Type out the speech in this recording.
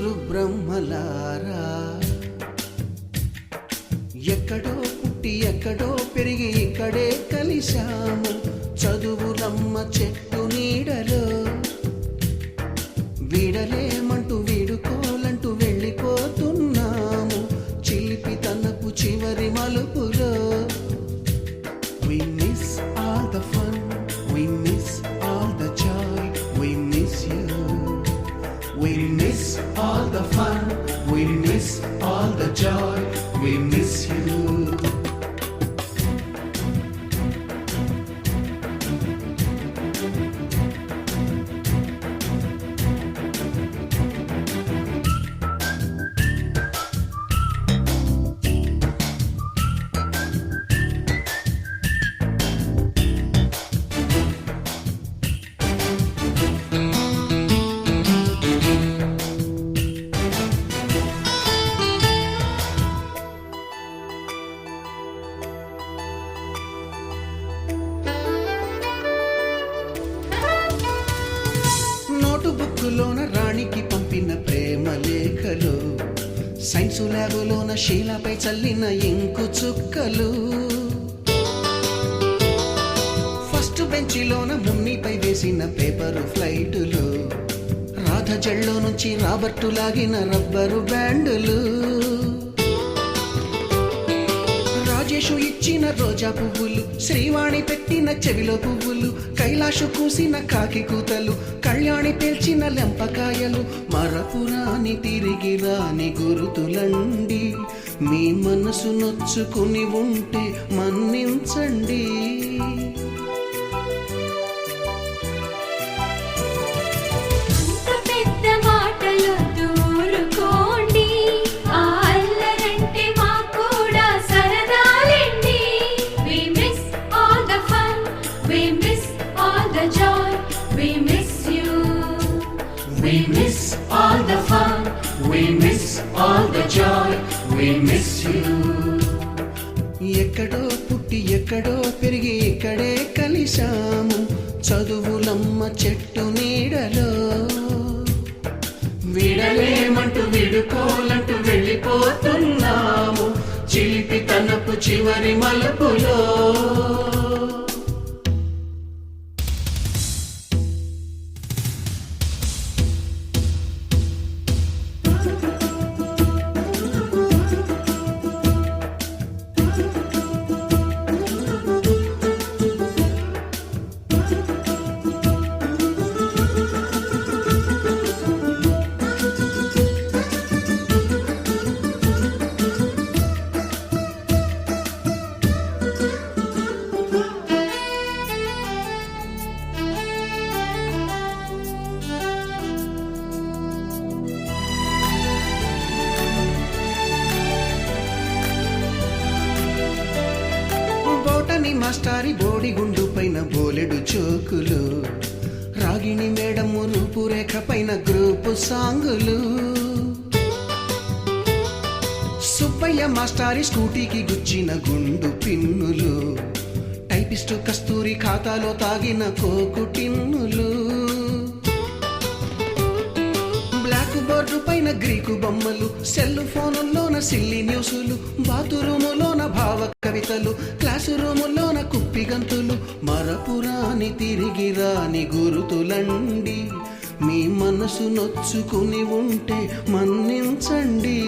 ముగ్గురు బ్రహ్మలారా, ఎక్కడో పుట్టి ఎక్కడో పెరిగి ఇక్కడే కలిశాము. చదువులమ్మ చెట్టు నీడలో వీడలేమంటూ వీడుకోలంటూ వెళ్ళిపోతున్నాము. చిలిపి తనపు చివరి మలుపులో We miss all the fun, we miss all the joy, we miss you. We miss all the fun, we miss all the joy, we miss you. బుక్కులోన రాణికి పంపిన ప్రేమ లేఖలు, సైన్సు ల్యాబులోన శీలపై చల్లిన ఇంకు చుక్కలు, ఫస్ట్ బెంచిలోన మున్నిపై వేసిన పేపరు ఫ్లైటులు, రాధ జల్లో నుంచి రాబర్టు లాగిన rubber బ్యాండులు, Rajesh ఇచ్చిన రోజా పువ్వులు, శ్రీవాణి పెట్టిన చెవిలో పువ్వులు, కైలాషు కూసిన కాకి కూతలు, కళ్యాణి పేల్చిన లెంపకాయలు, మరపురాని తిరిగి రాని గురుతులండి. మీ మనసు నొచ్చుకుని ఉంటే మన్నించండి. We miss all the fun, we miss all the joy, we miss you. ఎక్కడో పుట్టి ఎక్కడో పెరిగి ఇక్కడే కలిశాము. చదువులమ్మ చెట్టు నీడలో వీడలేమంటూ వీడుకోలంటూ వెళ్ళిపోతున్నాము. చిలిపి తనపు చివరి మలుపులో మాస్టారి బోడిగుండు పైన బోలెడు చోకులు, రాగిణి మేడము రూపురేఖ పైన గ్రూపు సాంగులు, సుబ్బయ్య మాస్టారి స్కూటీకి గుచ్చిన గుండు పిన్నులు, టైపిస్టు కస్తూరి ఖాతాలో తాగిన కోకు టిన్నులు, బ్లాక్ బోర్డు పైన గ్రీకు బొమ్మలు, సెల్ ఫోనుల్లోన సిల్లి న్యూసులు, బాతురూములోన భావ కవితలు, క్లాసు రూములోన కుప్పిగంతులు, మరపురాని తిరిగి రాని గురుతులండి. మీ మనసు నొచ్చుకుని ఉంటే మన్నించండి.